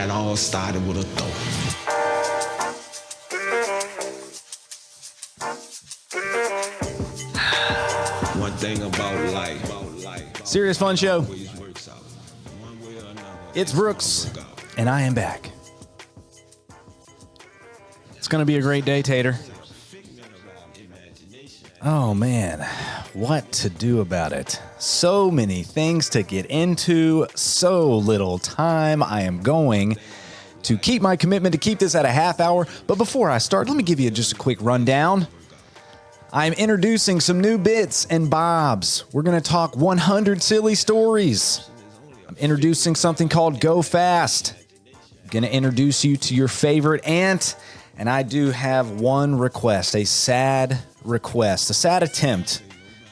that all started with a thought. One thing about life. Serious Fun Show. It's Brooks, and I am back. It's going to be a great day, Tater. Oh, man. What to do about it? So many things to get into, so little time. I am going to keep my commitment to keep this at a half hour. But before I start, let me give you just a quick rundown. I'm introducing some new bits and bobs. We're going to talk 100 silly stories. I'm introducing something called Go Fast. I'm going to introduce you to your favorite ant. And I do have one request, a sad request, a sad attempt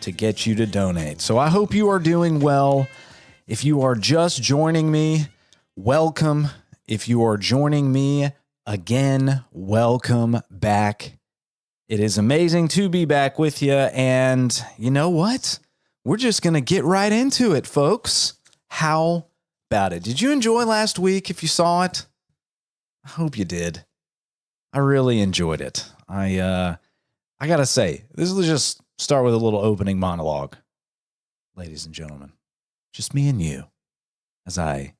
to get you to donate. So I hope you are doing well. If you are just joining me, welcome. If you are joining me again, welcome back. It is amazing to be back with you. And you know what? We're just going to get right into it, folks. How about it? Did you enjoy last week if you saw it? I hope you did. I really enjoyed it. I got to say, this will just start with a little opening monologue. Ladies and gentlemen, just me and you as I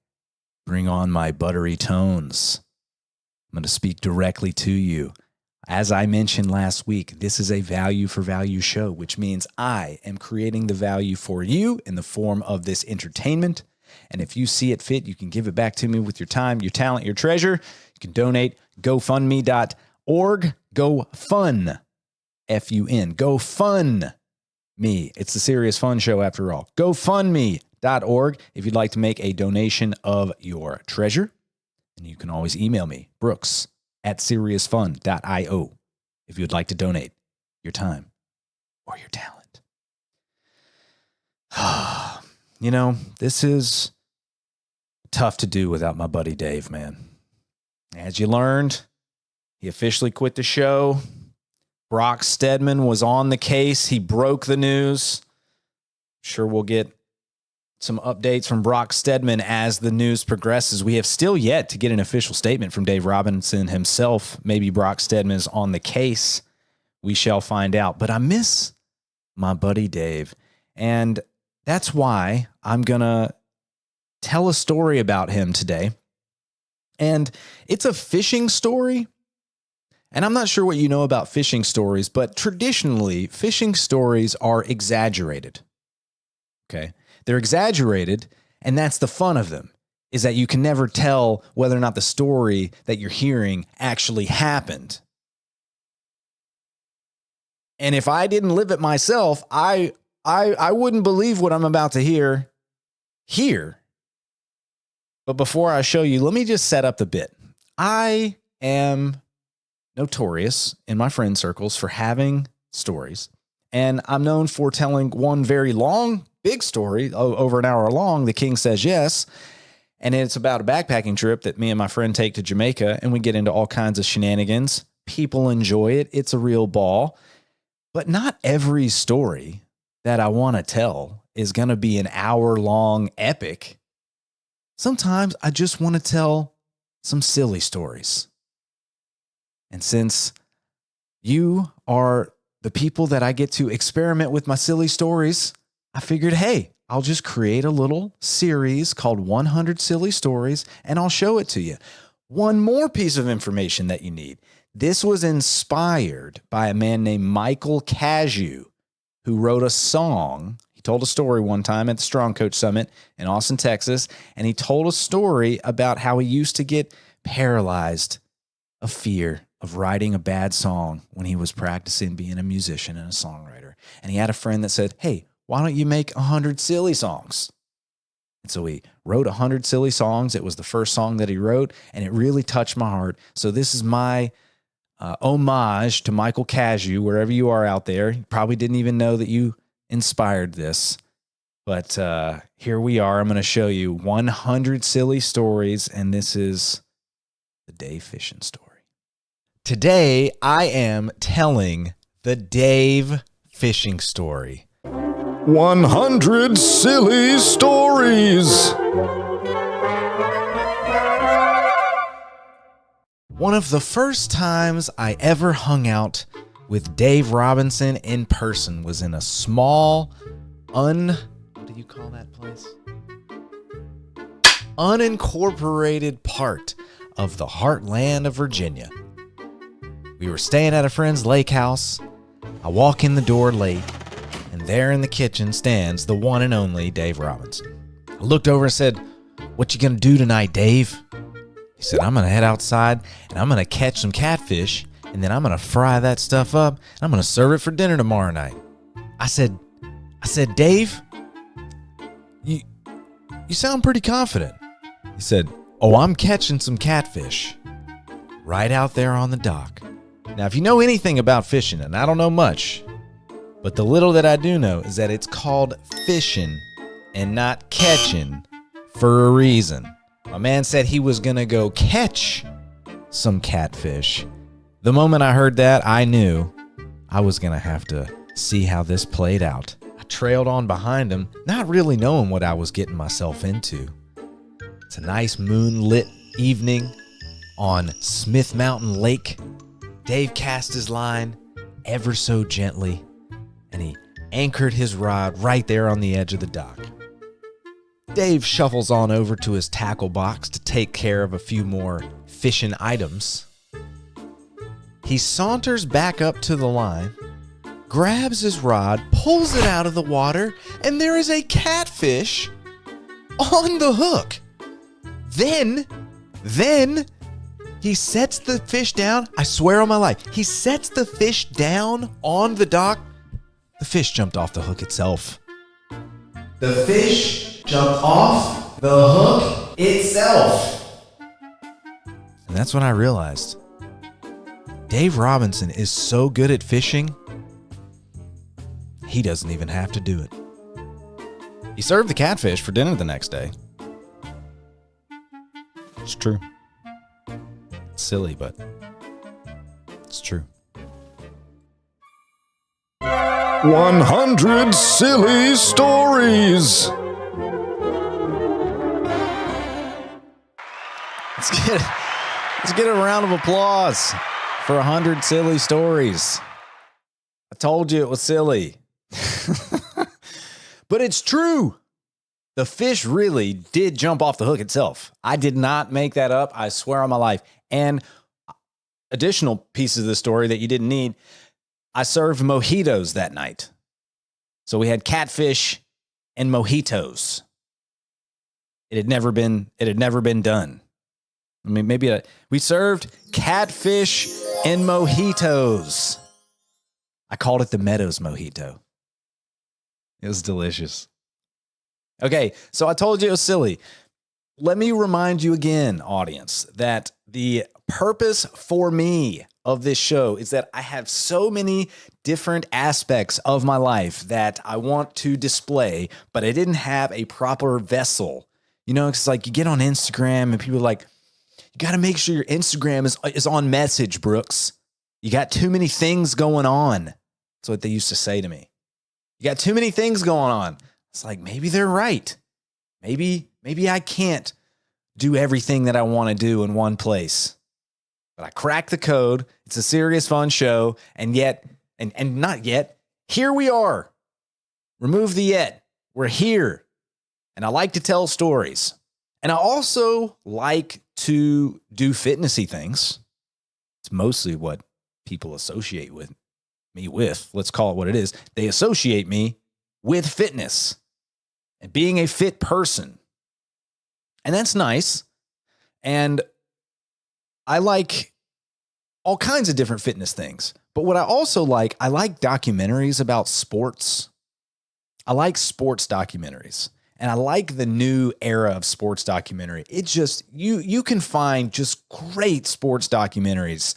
bring on my buttery tones. I'm going to speak directly to you. As I mentioned last week, this is a value for value show, which means I am creating the value for you in the form of this entertainment. And if you see it fit, you can give it back to me with your time, your talent, your treasure. You can donate. GoFundMe.org. GoFund. F-U-N. Go Fun Me. It's the Serious Fun Show after all. GoFundMe.org if you'd like to make a donation of your treasure. And you can always email me, brooks@seriousfun.io, if you'd like to donate your time or your talent. You know, this is tough to do without my buddy Dave, man. As you learned, he officially quit the show. Brock Stedman was on the case. He broke the news. Sure, we'll get some updates from Brock Stedman as the news progresses. We have still yet to get an official statement from Dave Robinson himself. Maybe Brock Stedman is on the case. We shall find out. But I miss my buddy Dave. And that's why I'm going to tell a story about him today. And it's a fishing story. And I'm not sure what you know about fishing stories, but traditionally, fishing stories are exaggerated. Okay? They're exaggerated, and that's the fun of them, is that you can never tell whether or not the story that you're hearing actually happened. And if I didn't live it myself, I wouldn't believe what I'm about to hear here. But before I show you, let me just set up the bit. I am notorious in my friend circles for having stories, and I'm known for telling one very long, big story, over an hour long, The King Says Yes, and it's about a backpacking trip that me and my friend take to Jamaica, and we get into all kinds of shenanigans. People enjoy it. It's a real ball. But not every story that I want to tell is going to be an hour-long epic. Sometimes I just want to tell some silly stories. And since you are the people that I get to experiment with my silly stories, I figured, hey, I'll just create a little series called 100 Silly Stories, and I'll show it to you. One more piece of information that you need. This was inspired by a man named Michael Cashew, who wrote a song. He told a story one time at the Strong Coach Summit in Austin, Texas, and he told a story about how he used to get paralyzed of fear of writing a bad song when he was practicing being a musician and a songwriter. And he had a friend that said, hey, why don't you make 100 silly songs? And so he wrote 100 silly songs. It was the first song that he wrote, and it really touched my heart. So this is my homage to Michael Cashew, wherever you are out there. You probably didn't even know that you inspired this. But here we are. I'm going to show you 100 silly stories, and this is the Dave fishing story. Today, I am telling the Dave fishing story. 100 silly stories. One of the first times I ever hung out with Dave Robinson in person was in a small, what do you call that place? Unincorporated part of the heartland of Virginia. We were staying at a friend's lake house. I walk in the door late, and there in the kitchen stands the one and only Dave Robinson. I looked over and said, "What you gonna do tonight, Dave?" He said, "I'm gonna head outside and I'm gonna catch some catfish, and then I'm gonna fry that stuff up and I'm gonna serve it for dinner tomorrow night." I said, "Dave, you sound pretty confident." He said, "Oh, I'm catching some catfish right out there on the dock." Now, if you know anything about fishing, and I don't know much, but the little that I do know is that it's called fishing and not catching for a reason. My man said he was going to go catch some catfish. The moment I heard that, I knew I was going to have to see how this played out. I trailed on behind him, not really knowing what I was getting myself into. It's a nice moonlit evening on Smith Mountain Lake. Dave cast his line ever so gently, and he anchored his rod right there on the edge of the dock. Dave shuffles on over to his tackle box to take care of a few more fishing items. He saunters back up to the line, grabs his rod, pulls it out of the water, and there is a catfish on the hook. Then he sets the fish down. I swear on my life, he sets the fish down on the dock. The fish jumped off the hook itself. The fish jumped off the hook itself. And that's when I realized Dave Robinson is so good at fishing, he doesn't even have to do it. He served the catfish for dinner the next day. It's true. It's silly, but it's true. 100 silly stories. Let's get a round of applause for 100 silly stories. I told you it was silly. But it's true. The fish really did jump off the hook itself. I did not make that up. I swear on my life. And additional pieces of the story that you didn't need, I served mojitos that night. So we had catfish and mojitos. It had never been done. I mean, we served catfish and mojitos. I called it the Meadows Mojito. It was delicious. Okay, so I told you it was silly. Let me remind you again, audience, that the purpose for me of this show is that I have so many different aspects of my life that I want to display, but I didn't have a proper vessel. You know, it's like you get on Instagram and people are like, you got to make sure your Instagram is on message, Brooks. You got too many things going on. That's what they used to say to me. You got too many things going on. It's like, maybe they're right. Maybe I can't do everything that I want to do in one place. But I cracked the code. It's a serious, fun show. And not yet, here we are. Remove the yet. We're here. And I like to tell stories. And I also like to do fitnessy things. It's mostly what people associate with me with. Let's call it what it is. They associate me with fitness and being a fit person. And that's nice. And I like all kinds of different fitness things. But what I also like, I like documentaries about sports. I like sports documentaries. And I like the new era of sports documentary. It just, you can find just great sports documentaries.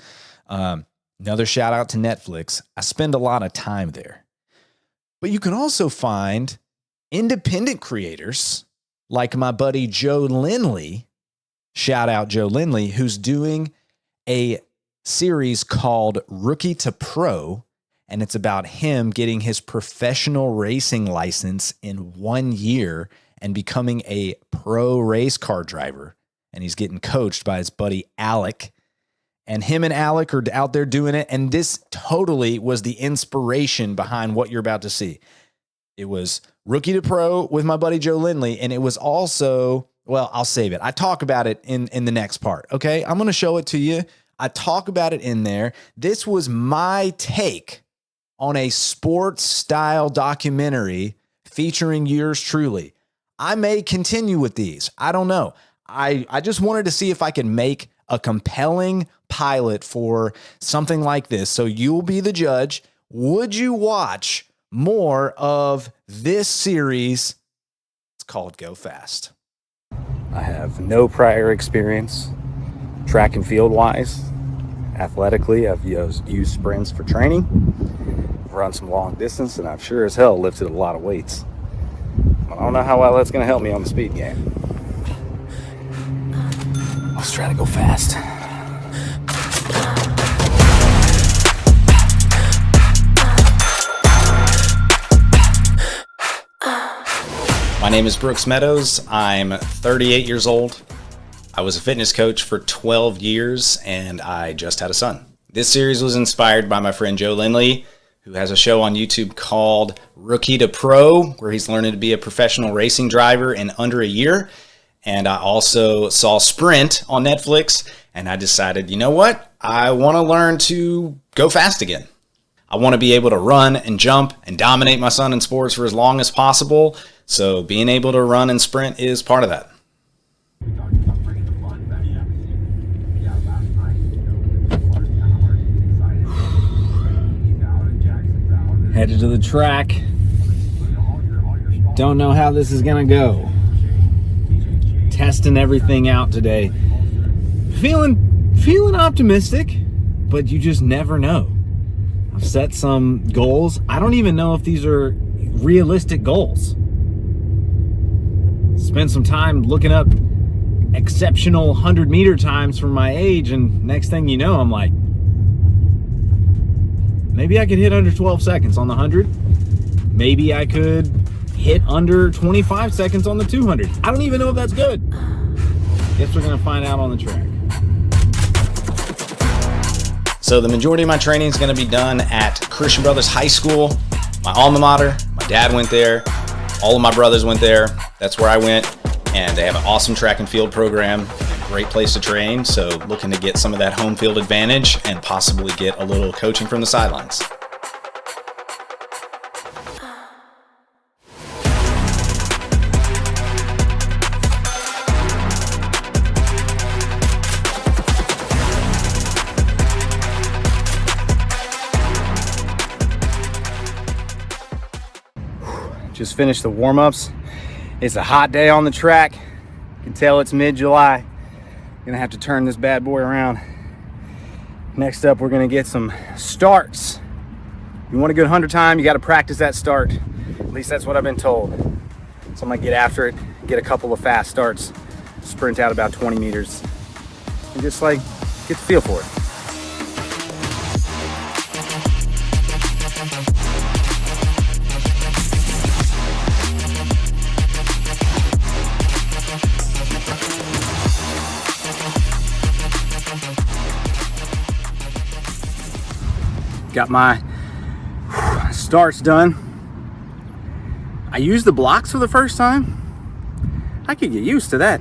Another shout out to Netflix. I spend a lot of time there. But you can also find independent creators like my buddy Joe Lindley. Shout out Joe Lindley, who's doing a series called Rookie to Pro. And it's about him getting his professional racing license in 1 year and becoming a pro race car driver. And he's getting coached by his buddy Alec. And him and Alec are out there doing it. And this totally was the inspiration behind what you're about to see. It was rookie to pro with my buddy Joe Lindley. And it was also, well, I'll save it. I talk about it in the next part. Okay. I'm going to show it to you. I talk about it in there. This was my take on a sports style documentary featuring yours truly. I may continue with these. I don't know. I just wanted to see if I could make a compelling pilot for something like this. So you'll be the judge. Would you watch more of this series? It's called Go Fast. I have no prior experience track and field wise. Athletically, I've used sprints for training, run some long distance, and I've sure as hell lifted a lot of weights. I don't know how well that's going to help me on the speed game. Let's try to go fast. My name is Brooks Meadows. I'm 38 years old. I was a fitness coach for 12 years, and I just had a son. This series was inspired by my friend Joe Lindley, who has a show on YouTube called Rookie to Pro, where he's learning to be a professional racing driver in under a year. And I also saw Sprint on Netflix, and I decided, you know what? I want to learn to go fast again. I want to be able to run and jump and dominate my son in sports for as long as possible. So being able to run and sprint is part of that. Headed to the track. Don't know how this is gonna go. Testing everything out today. Feeling optimistic, but you just never know. I've set some goals. I don't even know if these are realistic goals. Spent some time looking up exceptional 100-meter times for my age, and next thing you know, I'm like, maybe I could hit under 12 seconds on the 100. Maybe I could hit under 25 seconds on the 200. I don't even know if that's good. Guess we're gonna find out on the track. So the majority of my training is going to be done at Christian Brothers High School, my alma mater. My dad went there. All of my brothers went there. That's where I went. And they have an awesome track and field program, a great place to train. So looking to get some of that home field advantage and possibly get a little coaching from the sidelines. Just finished the warm-ups. It's a hot day on the track. You can tell it's mid-July. Gonna have to turn this bad boy around. Next up, we're gonna get some starts. If you want a good 100 time, you gotta practice that start. At least that's what I've been told. So I'm gonna get after it, get a couple of fast starts, sprint out about 20 meters, and just like get the feel for it. Got my starts done. I used the blocks for the first time. I could get used to that.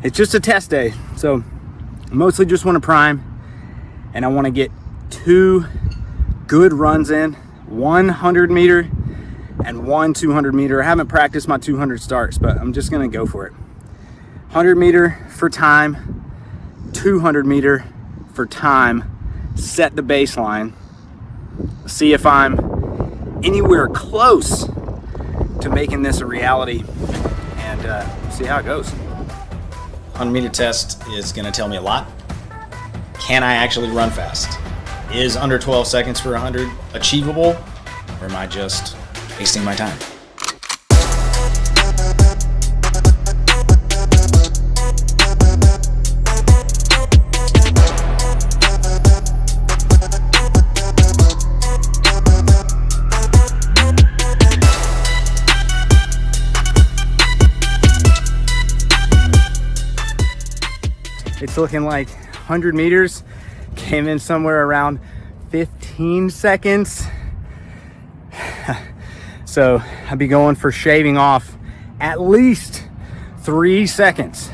It's just a test day, so I mostly just want to prime, and I want to get 2 good runs in, 100 meter and 1 200 meter. I haven't practiced my 200 starts, but I'm just gonna go for it. 100 meter for time, 200 meter for time. Set the baseline, see if I'm anywhere close to making this a reality, and see how it goes. 100-meter test is going to tell me a lot. Can I actually run fast? Is under 12 seconds for 100 achievable, or am I just wasting my time? It's looking like 100 meters came in somewhere around 15 seconds. So I'd be going for shaving off at least 3 seconds.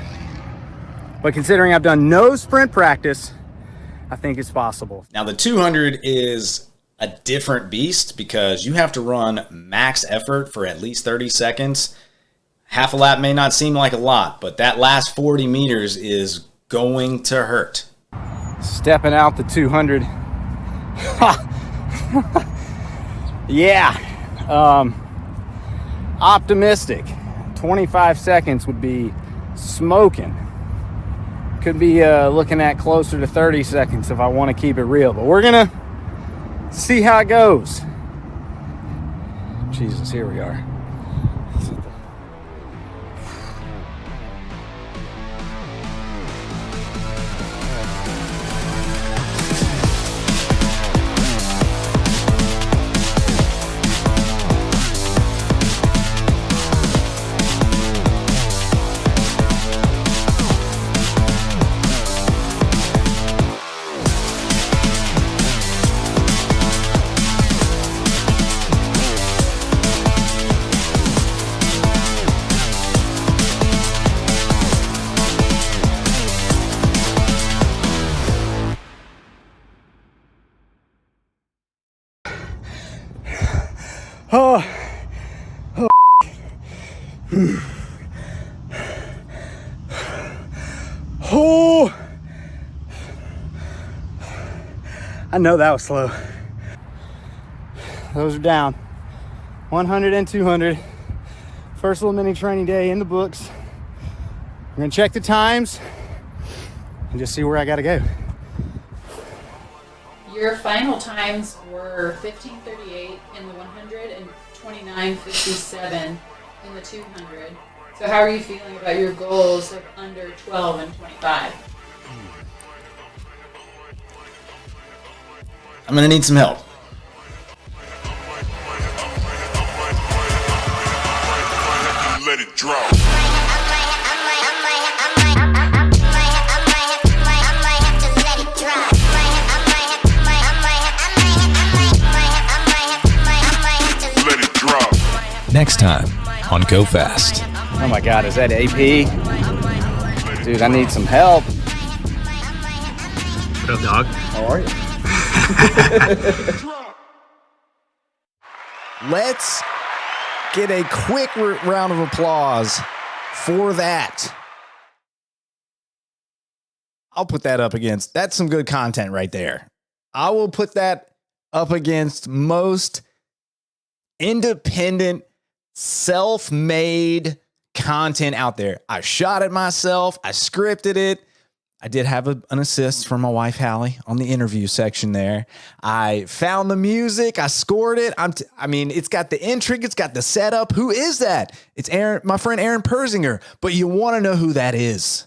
But considering I've done no sprint practice, I think it's possible. Now the 200 is a different beast because you have to run max effort for at least 30 seconds. Half a lap may not seem like a lot, but that last 40 meters is going to hurt. Stepping out the 200. Yeah. Optimistic. 25 seconds would be smoking. Could be looking at closer to 30 seconds if I want to keep it real, but we're gonna see how it goes. Jesus, here we are. Oh. Oh. I know that was slow. Those are down. 100 and 200. First little mini training day in the books. I'm gonna check the times and just see where I gotta go. Your final times were 15:38 in the 100 and 29:57 in the 200. So how are you feeling about your goals of under 12 and 25? I'm going to need some help. Let it drop. Next time on Go Fast. Oh my God, is that AP? Dude, I need some help. What up, dog? How are you? Let's get a quick round of applause for that. I'll put that up against, that's some good content right there. I will put that up against most independent, self-made content out there. I shot it myself. I scripted it. I did have an assist from my wife, Hallie, on the interview section there. I found the music. I scored it. I mean, it's got the intrigue. It's got the setup. Who is that? It's Aaron, my friend Aaron Persinger. But you want to know who that is.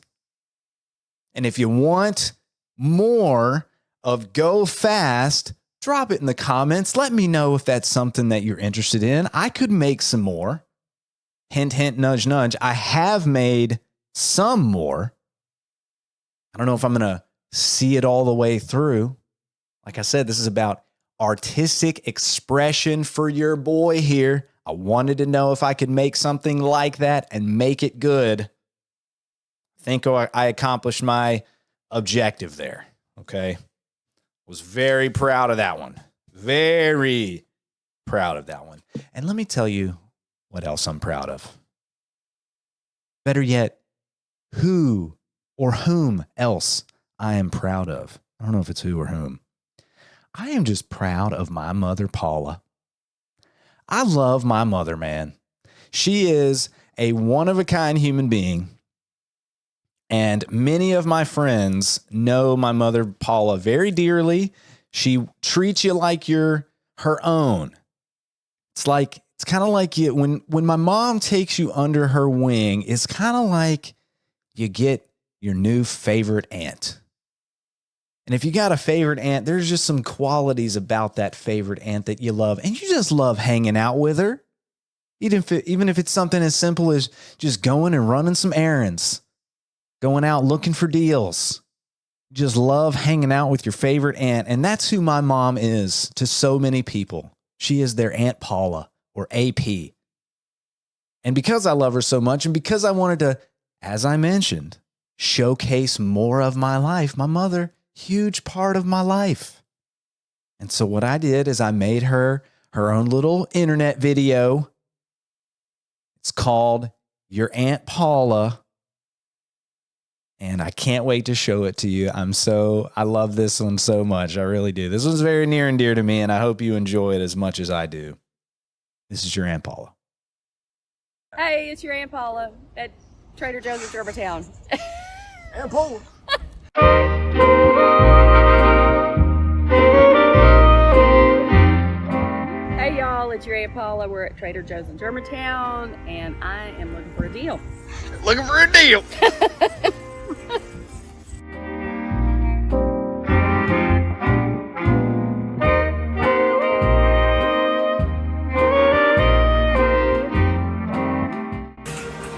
And if you want more of Go Fast, drop it in the comments. Let me know if that's something that you're interested in. I could make some more. Hint, hint, nudge, nudge. I have made some more. I don't know if I'm going to see it all the way through. Like I said, this is about artistic expression for your boy here. I wanted to know if I could make something like that and make it good. I think I accomplished my objective there. Okay. Was very proud of that one. Very proud of that one. And let me tell you what else I'm proud of. Better yet, who or whom else I am proud of. I don't know if it's who or whom. I am just proud of my mother, Paula. I love my mother, man. She is a one-of-a-kind human being. And many of my friends know my mother, Paula, very dearly. She treats you like you're her own. It's kind of like you, when my mom takes you under her wing, it's kind of like you get your new favorite aunt. And if you got a favorite aunt, there's just some qualities about that favorite aunt that you love. And you just love hanging out with her. Even if it's something as simple as just going and running some errands. Going out looking for deals. just love hanging out with your favorite aunt. And that's who my mom is to so many people. She is their Aunt Paula, or AP. And because I love her so much, and because I wanted to, as I mentioned, showcase more of my life, my mother, huge part of my life. And so what I did is I made her own little internet video. It's called Your Aunt Paula. And I can't wait to show it to you. I love this one so much. I really do. This one's very near and dear to me, and I hope you enjoy it as much as I do. This is your Aunt Paula. Hey, it's your Aunt Paula at Trader Joe's in Germantown. Aunt Paula. Hey y'all, it's your Aunt Paula. We're at Trader Joe's in Germantown, and I am looking for a deal. Looking for a deal.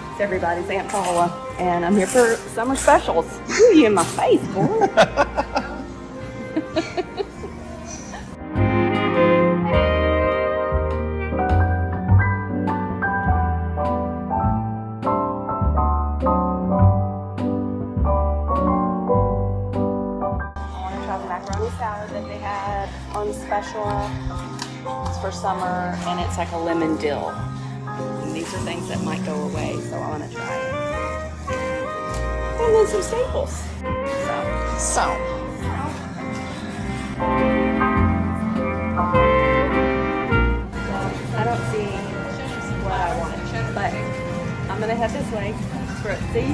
It's everybody's Aunt Paula, and I'm here for summer specials. Ooh, you in my face, boy. Salad that they had on special. It's for summer, and it's like a lemon dill. And these are things that might go away, so I want to try it. And then some staples. So. I don't see what I want, but I'm gonna head this way for it. See,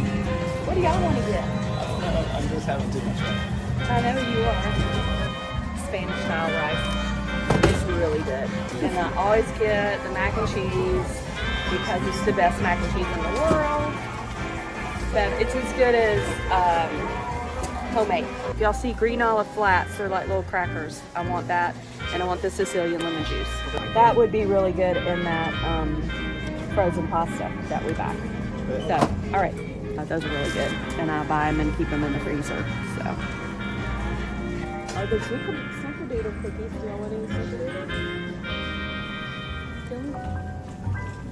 what do y'all want to get? I'm just having too much fun. I know you are. Spanish style rice. It's really good. And I always get the mac and cheese because it's the best mac and cheese in the world. But it's as good as homemade. If y'all see green olive flats, they're like little crackers. I want that. And I want the Sicilian lemon juice. That would be really good in that frozen pasta that we buy. So, all right. Those are really good. And I buy them and keep them in the freezer. So. Are the snickerdoodle cookies? Do y'all want any snickerdoodle?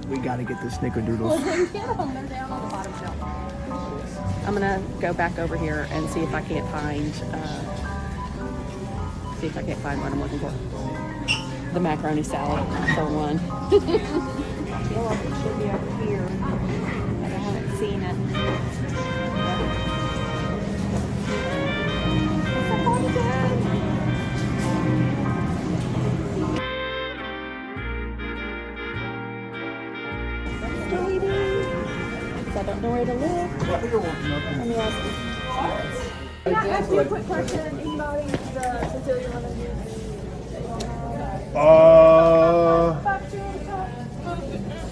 We gotta get the snickerdoodles. Well, then get them. They're down on the bottom shelf. I'm gonna go back over here and see if I can't find what I'm looking for. The macaroni salad for one. I feel like it should be over here, but I haven't seen it. I don't know where to live. Let me ask you. Can I ask you a quick question? Anybody the Sicilian lemon juice?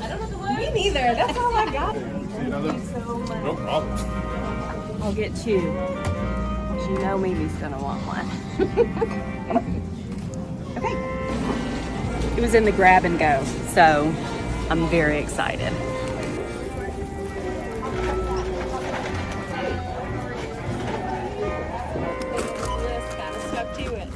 I don't know the word. Me neither. That's all I got. Thank you so much. No problem. I'll get two. You know Mimi's gonna want one. Okay. It was in the grab and go, so I'm very excited. To it.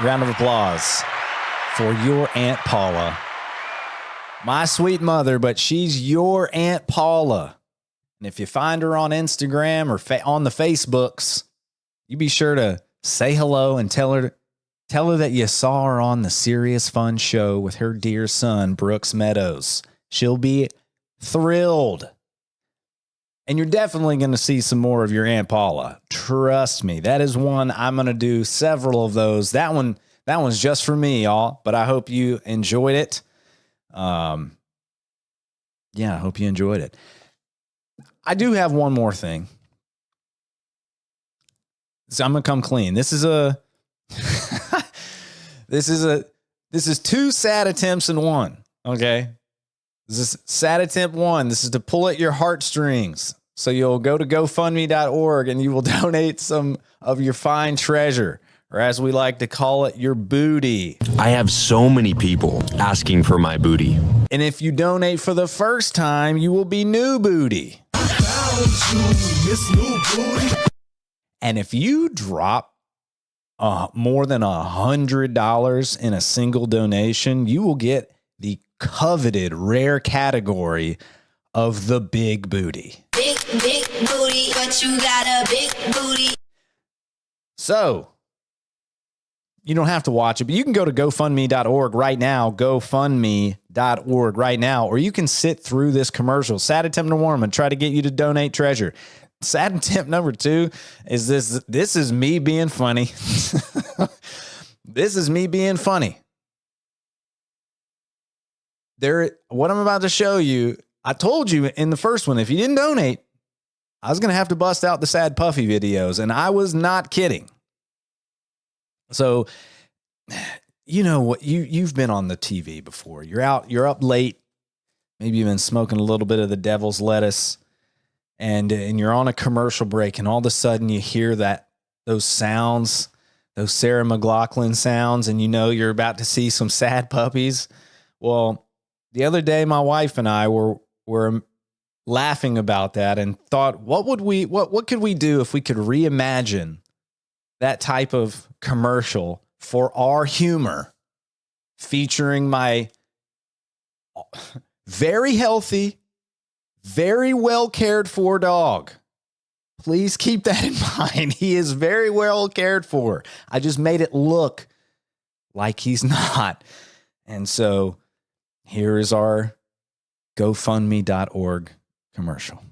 Round of applause for your Aunt Paula. My sweet mother, but she's your Aunt Paula. And if you find her on Instagram or on the Facebooks, you be sure to say hello and tell her that you saw her on the Serious Fun Show with her dear son, Brooks Meadows. She'll be thrilled. And you're definitely going to see some more of your Aunt Paula. Trust me. That is one I'm going to do several of those. That one's just for me, y'all. But I hope you enjoyed it. yeah, I hope you enjoyed it. I do have one more thing. So I'm gonna come clean. This is two sad attempts in one. Okay. This is sad attempt one. This is to pull at your heartstrings. So you'll go to GoFundMe.org and you will donate some of your fine treasure, or as we like to call it, your booty. I have so many people asking for my booty. And if you donate for the first time, you will be new booty. And if you drop more than $100 in a single donation, you will get the coveted rare category of the big booty. Big booty, but you got a big booty. So, you don't have to watch it, but you can go to GoFundMe.org right now, GoFundMe.org right now, or you can sit through this commercial. Sad attempt number one, I'm going to try to get you to donate treasure. Sad attempt number two is this is me being funny. This is me being funny. What I'm about to show you, I told you in the first one, if you didn't donate, I was going to have to bust out the sad puffy videos, and I was not kidding. So, you know what, you've been on the TV before. You're up late. Maybe you've been smoking a little bit of the devil's lettuce, and you're on a commercial break, and all of a sudden you hear those sounds, those Sarah McLachlan sounds, and you know you're about to see some sad puppies. Well, the other day my wife and I were laughing about that and thought, what could we do if we could reimagine that type of commercial for our humor, featuring my very healthy, very well cared for dog. Please keep that in mind. He is very well cared for. I just made it look like he's not. And so here is our GoFundMe.org commercial.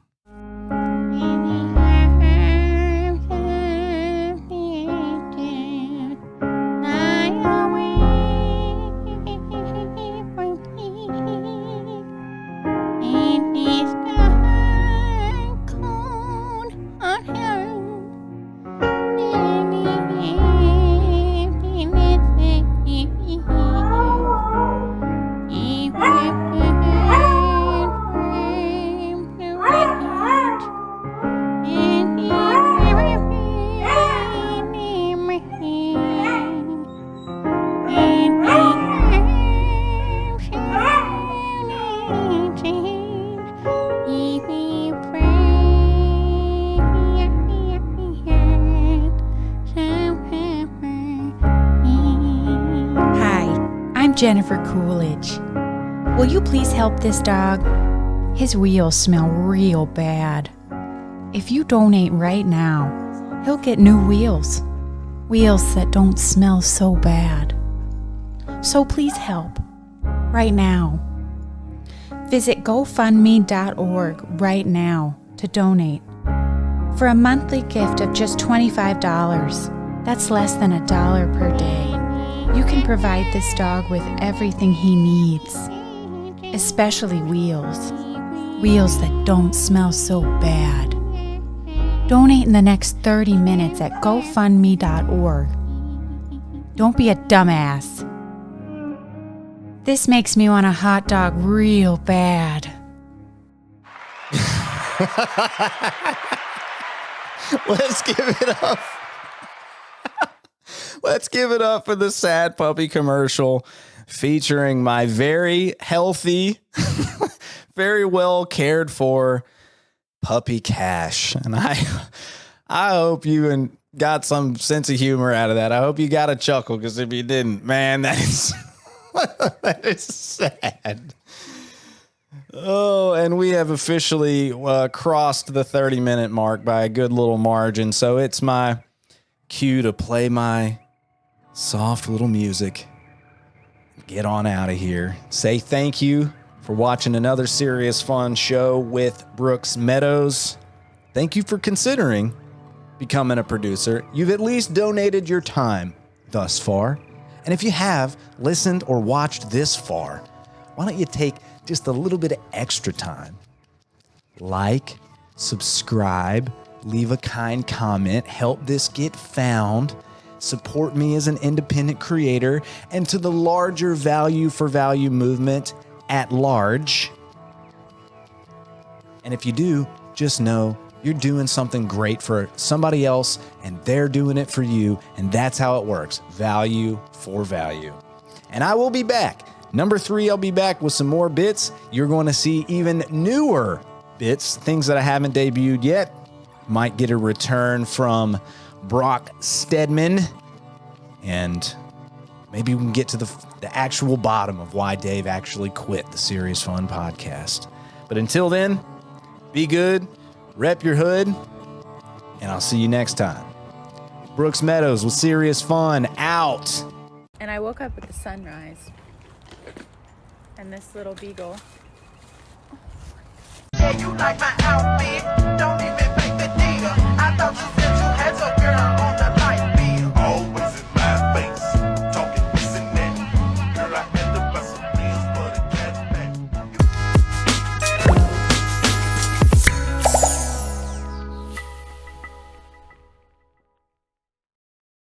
Jennifer Coolidge. Will you please help this dog? His wheels smell real bad. If you donate right now, he'll get new wheels. Wheels that don't smell so bad. So please help. Right now. Visit GoFundMe.org right now to donate. For a monthly gift of just $25, that's less than $1 per day. You can provide this dog with everything he needs, especially wheels. Wheels that don't smell so bad. Donate in the next 30 minutes at GoFundMe.org. Don't be a dumbass. This makes me want a hot dog real bad. Let's give it up. Let's give it up for the sad puppy commercial featuring my very healthy, very well cared for puppy Cash. And I hope you got some sense of humor out of that. I hope you got a chuckle, because if you didn't, man, that is sad. Oh, and we have officially crossed the 30-minute mark by a good little margin. So it's my cue to play my soft little music. Get on out of here. Say thank you for watching another serious fun show with Brooks Meadows. Thank you for considering becoming a producer. You've at least donated your time thus far. And if you have listened or watched this far, why don't you take just a little bit of extra time, like, subscribe, leave a kind comment, help this get found, support me as an independent creator, and to the larger value for value movement at large. And if you do, just know you're doing something great for somebody else and they're doing it for you. And that's how it works. Value for value. And I will be back. Number 3, I'll be back with some more bits. You're going to see even newer bits, things that I haven't debuted yet. Might get a return from Brock Stedman. And maybe we can get to the actual bottom of why Dave actually quit the Serious Fun podcast. But until then, be good, rep your hood, and I'll see you next time. Brooks Meadows with Serious Fun, out. And I woke up with the sunrise. And this little beagle. Yeah, you like my outfit? Don't even fake the deal. I thought you said you had your girl.